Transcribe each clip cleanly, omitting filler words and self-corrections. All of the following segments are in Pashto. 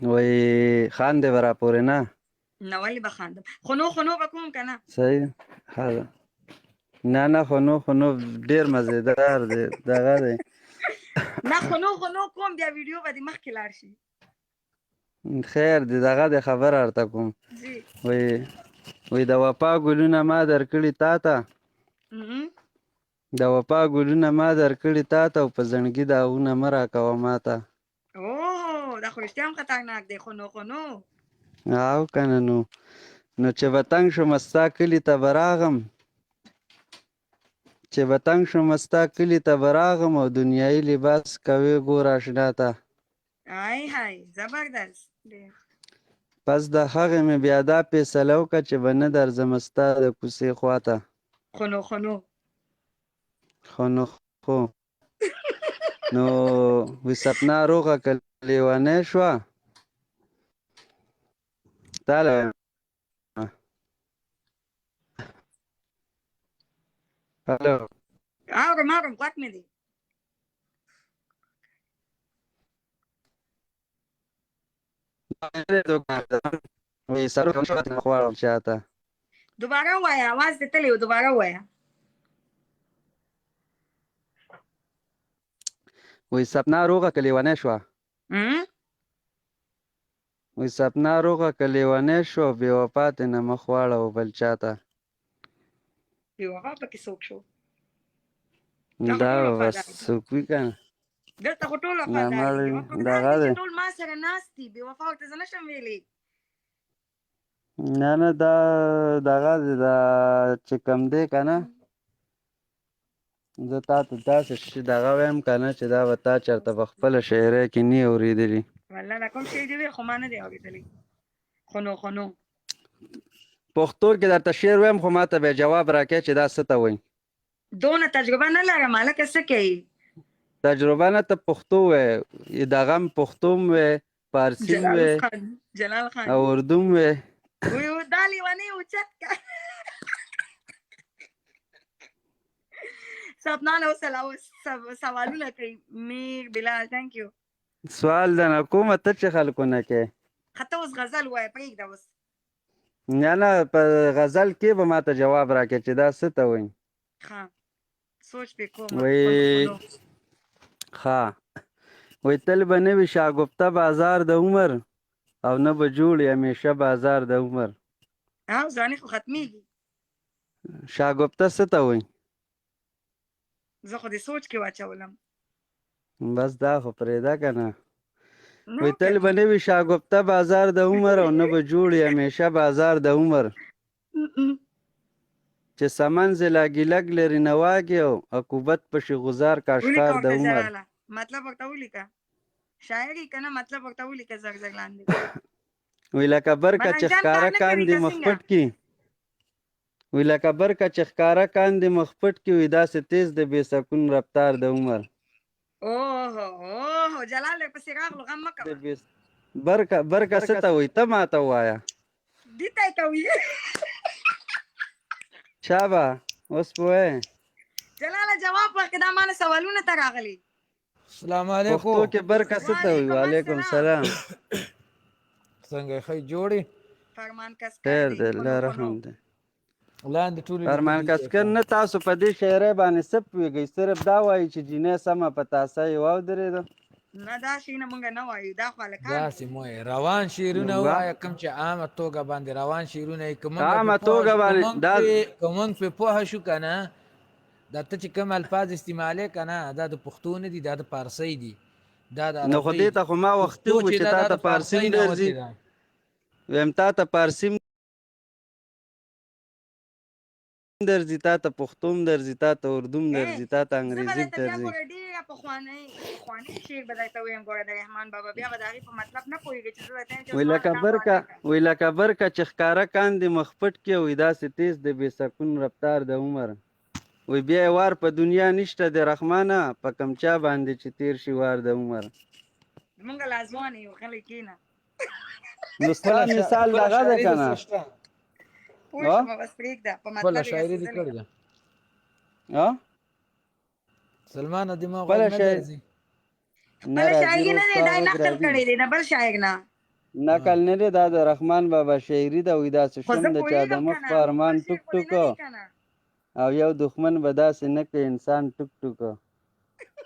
وای خاندې به راپورې نه. نه ولې به خاندم، خو نو به کوم که نه. صحیح ښه ده. نه خو نو ډېر مزېدار دی دغه دی. نه خو نو کوم بیا ویډیو به دې مخکې لاړ شي. خیر دی دغه دی خبره ورته کوم. جی وای د وفا ګلونه ما درکړي تا ته، د وفا ګلونه ما درکړي تا ته، او په زړګي داغونه مه راکوه ما ته. اوه دا خو رښتیا هم خطرناک دی. خو نو او که نه نو چې به تنګ شومه ستا کلي ته به راغم، چې به تنګ شومه ستا کلي ته به راغم، او دنیایي لباس کوې ګوره اشنا ته. های های زبردست ډېر. پس د هغې مې بیا دا فیصله وکړه چې به نه درځمه ستا د کوڅې خواته. خو نو خو نو وی سپنا روغه که لیونی شوه تاله وایم. هلو اورم غوږ مې دی. وی سرو کوم شوه نه غواړم چاته. دوباره ووایه، اواز دې تللی و، دوباره ووایه. وی سپنا روغه که لیونی شوه، وی سپنا روغه که لیونی شوه، بې وفا ترېنه مخ واړوه بل چاته. بې وفا پکې څوک شو؟ دا بس څوک وي که نه. دلته خو ټول وفادار دي. دغه دی ټول ما سره ناست دي، بې وفا ورته زه نشم ویلی. نه دا دغه دی دا چې کوم دی که نه، زه تا ته داسې دغه وایم که نه چې دا به تا چېرته په خپله شاعرۍ کې نه یې اورېدلي. والله دا کوم شی دې ویل خو ما نه دی اورېدلی. خو نو پښتو کې درته شعر وایم خو ما ته بیا جواب راکړې چې دا څه ته وایي. دونه تجربه نه لرم هلکه، څه کوي؟ تجربه نه، ته پښتو وایې، دغه هم پښتو هم وایې، فارسي هم وایې، جلال خان او اردو هم وایې. وی دا لیونی اوچت که سپنا نه سوالونه کوي. میر بلال تhank you. سوال د نه کومه ته چې خلکو نه کوې. ته اوس غزل وایه پرېږده اوس. نه په غزل کې به ما ته جواب راکړې چې دا څه ته وایي. ښه سوچ پې کوم. وایي ښه وایي تل به نه وي شاګفته بازار د عمر، او نه به جوړي همیشه بازار د عمر. او ځواني خو ختمېږي. شاګفته څه ته وایي؟ زه خو دې سوچ کې واچولم. بس دا خو پرېږده که نه. وایي تل به نه وي شاګفته بازار د عمر، او نه به جوړي همیشه بازار د عمر. چې سمن زلا ګیلک لري نواګي، او عقوبت پشي غزار کاشکار د عمر. مطلب ورته ولیکه، شاعري که نه مطلب ورته ولیکه زر لاندې. وی لکه برکه چې ښکاره کاندې مخ پټ کي، وی لکه برکه چې ښکاره کاندې مخ پټ کي، وی داسې تیز د بې سکون رفتار د عمر. اوه جلال پسې راغلو، غم مه کوه. برکه څه ته وایي؟ ته ماته ووایه. دې ته یې ته وایي. شابه اوس پوهې جلاله جواب ورکړه، دا مانه سوالونه ته راغلي. السلام علیکم. پښتو کې برکه څه ته وایي؟ وعلیکم السلام. څنګه ښه جوړې؟ فرمان کسکر خیر دی. دی الله رحم دی. لاندې ټولې فرمان کسکر نه، تاسو په دې شاعرۍ باندې څه پوهېږئ؟ صرف دا وایي چې جینۍ سمه په تاسه یې واودرېده. نه دا شي نه مونږ نه وایو، دا خو هلکان داسې مه وایې، روان شعرونه ووایه کوم چې عامه توګه باندې روان شعرونه یې. که عامه توګه باندې موږ پرې پوهه شو که نه، دا ته چې کوم الفاظ استعمالې که نه، دا د پښتو نه دي، دا د فارسۍ دي، دا د عربۍ دي. نو خو دې ته خو ما وختي وویل چې تا ته فارسي هم درځي. ویم تا ته فارسي هم درځي، تا ته پښتو هم درځي، تا ته اردو هم درځي، تا ته انګریزي هم درځي. ډېره پخوانۍ شعر به درته ویم ګوره د رحمان بابا، بیا به د هغې په مطلب نه پوهېږې چې زه درته یم چې وی لکه برکه چې ښکاره کاندې مخ پټ کي، وی داسې تیز د بې سکون رفتار د عمر. وی بیا یې وار په دنیا نشته د رحمانه، په کوم چا باندې چې تیر شي وار د عمر. مونږ لا ځوان یو، غلی کښېنه. نو ستا مثال دغه دی که نه؟ پوه شومه بس پرېږده، په مطلب خپله شاعري دې کړې ده. سلمانه دماغ غوږ نه درځي. خپله شاعري نه دی، دا یې نقل کړی دی د بل شاعر نه. نقل نه دی، دا د رحمان بابا شاعري ده. وایي داسې خو شوم زه د چا د پوهېږم مخ که نه په ارمان مونږ ټوک شعر خو دې نه ټوکه، دی که نه. او یو دښمن به داسې نه کوي انسان ټوک ټوکه.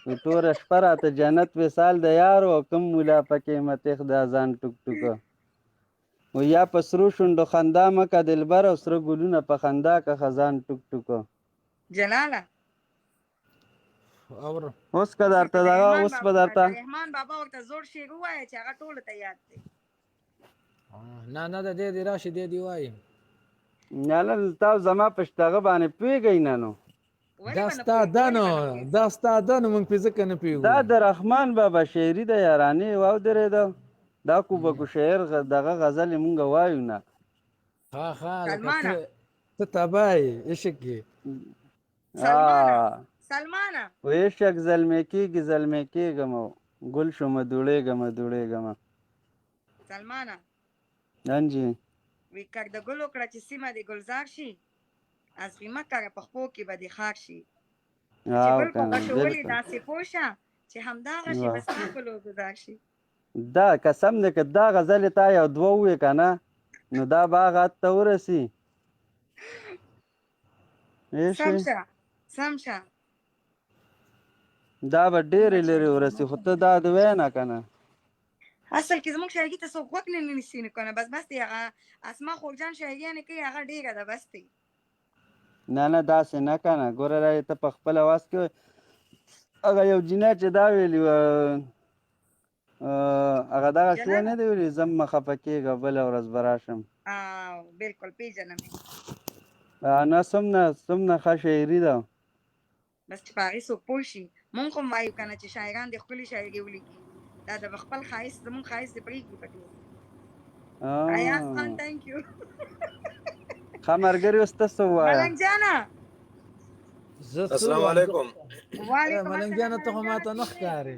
وایي توره شپه راته جنت وصال د یار و، کوم مولا پکې متیخ د اذان ټوک ټوکه. وایي یا په سرو شونډو خندا مه که دلبر، او سره ګلونه په خندا که خزان ټوک ټوکه. جلاله اور اوس که درته دغه اوس به د درته رحمان بابا ورته زوړ شعر ووایه چې هغه ټولو ته یاد دی. نه د دې راشي دې دی وایي. نه تاسو زما په دغه باندې پوهېږئ نه نو. ولې دا به نه ستا پوهېږو؟ ده ولې نو به نه پوهېږو؟ دا ستا ده نو موږ پې ځکه نه دا پوهېږو. د رحمان بابا شاعري ده یارانې واودرېده. دا کوبکو شاعر دغه غزلې مونږ وایو نه. ها سلمانه ته تباه یې عشق کې. سلمانه و عشق زلمی کېږي زلمی کېږم، ګل شومه دوړېږمه دوړېږمه. سلمانه انجي وی کړ د ګلو کړه چې سیمه دې گلزار شي، از غیمه کړه په خپو کې به دې خاک شي، چې بل په غشو ولې داسې پوشه چې همدغه شي به ستا په لور ګذار شي. دا قسم دی که دا غزلې تا یو دوه ووایې که نه، نو دا به هغه حد ته ورسي. سم شه دا به ډېرې لرې ورسي، خو ته دا د وایې نه که نه. اصل کې زموږ شاعري ته څوک غوږ نه نیسي نو که نه، بس دی هغه اسما خوږجان شاعریانې کوي هغه ډېره ده بس دی. نه داسې نه که نه. ګوره را ته په خپله وس کې هغه یو جینۍ چې دا ویلي وه، هغه دغه شوه نه دی ویلي زم مه خفه کېږه بله ورځ به راشم. بلکل پیژنم یې. نه څومره ښه شاعري ده. بس چې په هغې څوک پوه شي. مونږ خو هم وایو که نه چې شاعران دې ښکلې شاعري ولیکي، دا د خپل ښایست زمونږ ښایست دې پرېږدي پکې. ایاز خان تhank you. ښه ملګري اوس ته څه ووایه. ملنګ جانه السلام علیکم. ملنګ جانه ته خو ماته نه ښکارې.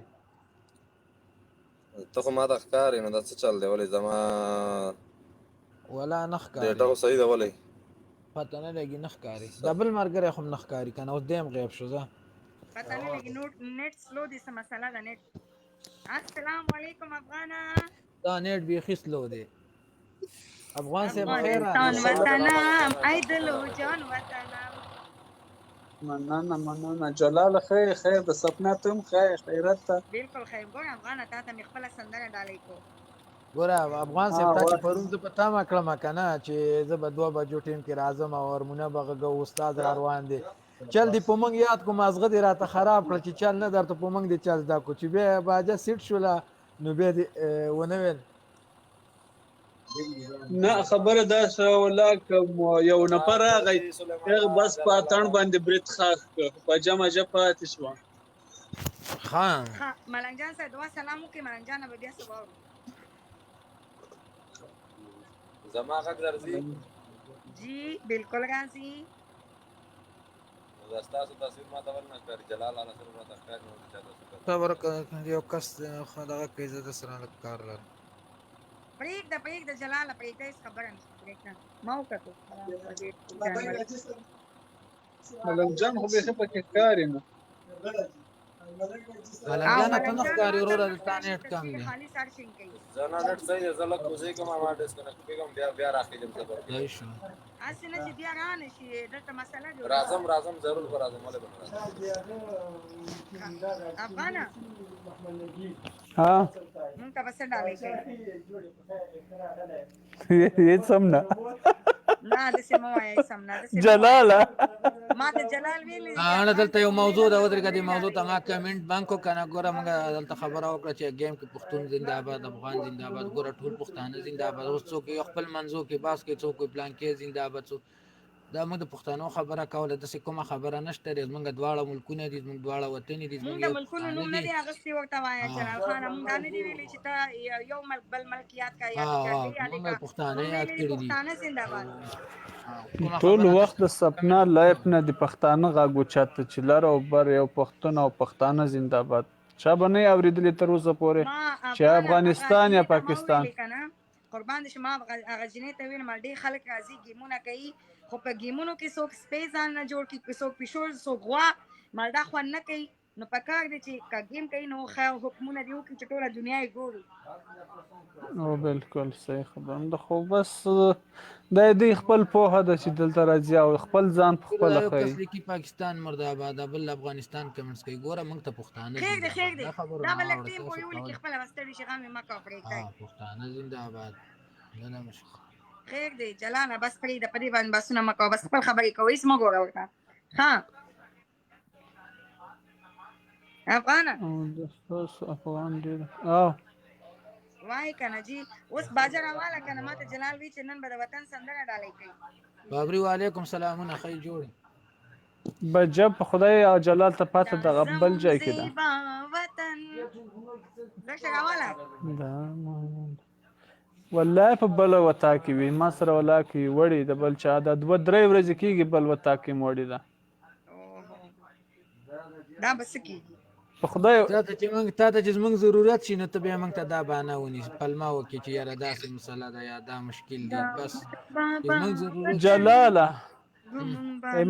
ته خو ماته ښکارې، نو دا څه چل دی؟ ولې زما ولا نه ښکارې؟ ډېټه خو صحیح ده. ولې پته نه لګي نه ښکارې. دا بل ملګری خو هم نه ښکاري که نه، اوس دی هم غیب شو. زه پته نه لګي نیټ سلو دی، څه مسله ده نیټ. السلام علیکم افغانه. دا نیټ بیخي سلو دی. افغان صاحب خیر وطنم ای دلو جان وطنم. مننه جلال خیر د سپنا تم خیرت ته. بالکل خیر. ګوره افغانه تا ته مې خپله سندره ډالۍ کو. ګوره افغان صاحب تا چې پرون زه په تمه کړم که نه چې زه به 2 بجو ټیم کې راځم او هارمونه به غږو استاد را روان دی. چل دې په موږ یاد کو، مازغه دې راته خراب کړه چې چل نه درته په موږ دې چل زده کو، چې بیا باجه سیټ شوله نو بیا دې ونه ویل. نه خبره دا ولا کوم یو نفر راغی بس په اتڼ باندې برید خاص په جمع پاتې شو. خان ملنګ جان صاحب دوا سلام وکړئ. ملنګ جان به بیا سبا وو زما غږ درځي؟ جی بالکل راځي. دا ستاسو تصویر ماته ولې نه ښکاري؟ جلال الله سره راته ښکاري. نو چا تاسو صبر یو کس دغه کوي، زه درسره لږ کار لرم. پرېږده جلاله پرېږده، هېڅ خبره نشته. پرېږده ما وکتو ملنګ جان خو بیخي پکې ښکاري نه. ملنګ جانه ته نه ښکاري وروره، ستا نیټ کم دی. خالي سر شین کوي. زه نه نیټ صحیح دی. زه لږ کوزېږم ما ډسکنیکټ کېږم بیا راخېږم. صبر دی شو هسې نه چې بیا را نه شي دلته مسله جوړه. راځم ضرور به راځم. ولې به نه راځم؟ افغانه مونږ ته به څه ډالۍ کوي؟ هېڅ هم نه. نه داسې مه وایه هېڅ هم نه. جلاله ما ته جلال ویلی. نه دلته یو موضوع ده ودرېږه. دې موضوع ته ما کمنټ بند کړو که نه. ګوره موږ دلته خبره وکړه چې ګیم کې پښتون زنده‌باد، افغان زنده‌باد. ګوره ټول پښتانه زنده‌باد. اوس څوک یو خپل منځو کې باس کوي، څوک پلان کې زنده‌باد. څوک دا موږ د پښتنو خبره کوله، داسې کومه خبره نشته. زموږ دواړه ملکونه دي، زموږ دواړه وطن دي. مونږ د ملکونو نوم نه دی اخیستی ورته وایه جلال خانه. مونږ دا نه دي ویلي چې ته یو ملک بل ملک یاد کا یا موږ پښتانه یاد کړي دي. پښتانه زنده‌باد. ټول وخت د سپنا لایف نه د پښتانه غږ اوچاته چې لر او بر یو پښتون او پښتانه زنده‌باد. چا به نه اورېدلې تر اوسه پورې چې افغانستان یا پاکستان. قربان دې شما هغه جنې ته ویل ډېر خلک راځي ګیمونه کوي، خو په ګیمونو کې څوک سپی ځان نه جوړ کړي، څوک پیشو څوک غوا مالدا خوند نه کوي. نو پکار دی چې که ګیم کوي نو خیر حکمونه دې وکړي چې ټوله دنیا یې ګوري. او بالکل صحیح خبره ده. خو بس دا د خپل پوهه ده چې دلته راځي او خپل ځان په خپل یو ښيي. کس لیکي پاکستان مرداباد بل افغانستان کمنټس کوي ګوره موږ ته پښتانه خیر دی خیر دی دا خبره دا نه به لږ اوري ټیم پورې ولیکي خپله به ستړي شي غم یې مه کوه پرېږدی. پښتانه زنده باد نه مشکل خیر دی جلاله بس پرېږده په دې باندې بحثونه مه کوه بس خپل خبرې کوه هېڅ مه ګوره ورته ښه افغانه تاسو افغان ډېر او وای کنه جی اوس باجه راواله کنه ماته جلال وی چې نن به د وطن سندره ډالۍ کوي. بابری وعلیکم سلامونه خی جوړ بجب په خدای او جلال ته پاته دغه بل ځای کې ده. زیبا وطن دغه راواله دا والله په بل وتا کې وي ما سره ولا کې وړي د بل چا د 2-3 ورځې کېږي بل وتا کې موړي ده. دا بس کېږي په خدای ته چې موږ ضرورت شي نو ته بیا موږ ته دا بهانه ونی پلمه وکړي چې یاره داسې مسله ده یا دا مشکل دی بس موږ ضرورت جلاله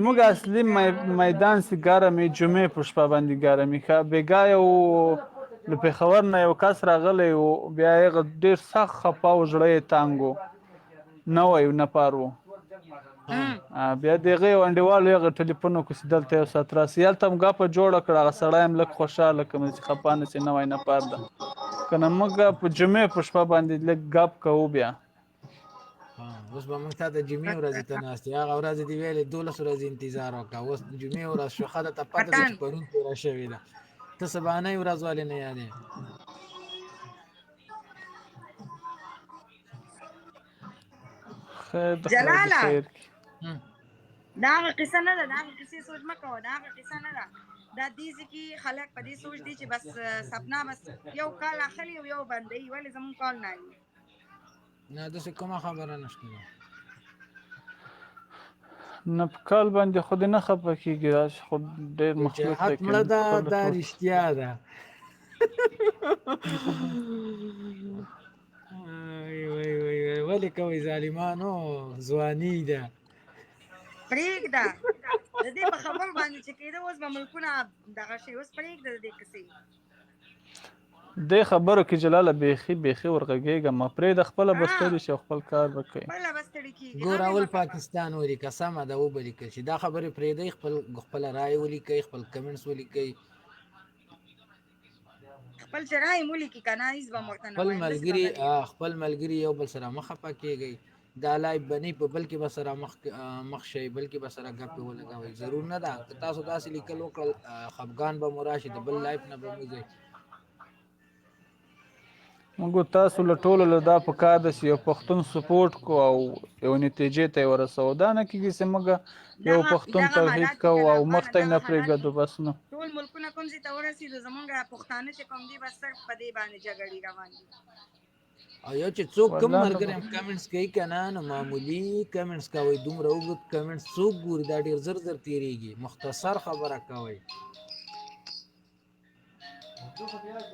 موږ اصلي میدان سي ګرمې جمعې په شپه باندې ګرمې ښه بېګا یو له پېښور نه یو کس راغلی و بیا یې ډېر سخت خفه و زړه یې تنګ و نوی نفر و بیا د هغې یو انډیوالو هغه ټلیفون وکړو چې دلته یو ساعت راسي هلته هم ګپه جوړه کړه هغه سړی هم لږ خوشحاله کړم چې خفه نه سي نوی نفر ده که نه موږ په جمعې په شپه باندې لږ ګپ کوو بیا اوس به موږ ته د جمعې ورځې ته ناست یو هغه ورځې دې ویلې 12 ورځې انتظار وکړه اوس جمعې ورځ شوه ښه ده ته پته ده چې پرون تېره شوې ده ته سبانۍ ورځ ولې نه یادې خیر د جلاله خیر دا هغه قصه نه ده دا هغه قصې سوچ مه کوه دا هغه قصه نه ده دا دې ځکه خلک په دې سوچ دي چې بس سپنا بس یو کال اخلي او یو بندوي ولې زمونږ کال نه وي نه داسې کومه خبره نشته نه په کال باندې خو دې نه خفه کېږي داسې خو ډېر مخلوق دی حق مړه ده دا رښتیا ده ولې کوئ ظالمانو ځواني ده پرېږده د دې په خبرو باندې چې کېده اوس به ملکونه دغه شي اوس پرېږده د دې کیسې دې خبرو کې جلاله بیخي ورغږېږه مه پرېږده خپله به ستړي شي او خپل کار به کوي خپله به ستړي کېږي ګوره اول پاکستان ولیکه سمه ده وبلیکه چې دا خبرې پرېږدئ خپله رایې ولیکئ خپل کمنټس ولیکئ خپل چې رایې مو لیکي که نه هېڅ به ورته نه وایم خپل ملګري یو بل سره مه خفه کېږئ دا لایف به نه په بل کې به سره مخ شئ بل کې به سره ګپې ولګوئ ضرور نه ده که تاسو داسې لیکل وکړل خفګان به مو راشي د بل لایف نه به وځئ موږ تاسو له ټولو له دا په کار ده چې یو پښتون سپورټ کو او یو نتیجې ته یې ورسوو دا نه کېږي چې موږ یو پښتون توحید کوو او مخته یې نه پرېږدو بس نو ټول ملکونه کوم ځای ته ورسېدو زمونږ پښتانه چې کوم دي بس صرف په دې باندې جګړې روان دي او یو چې څوک کم ملګری هم کمنټس کوي که نه نو معمولي کمنټس کوئ دومره اوږد کمنټس څوک ګوري دا ډېر زر تېرېږي مختصر خبره کوئ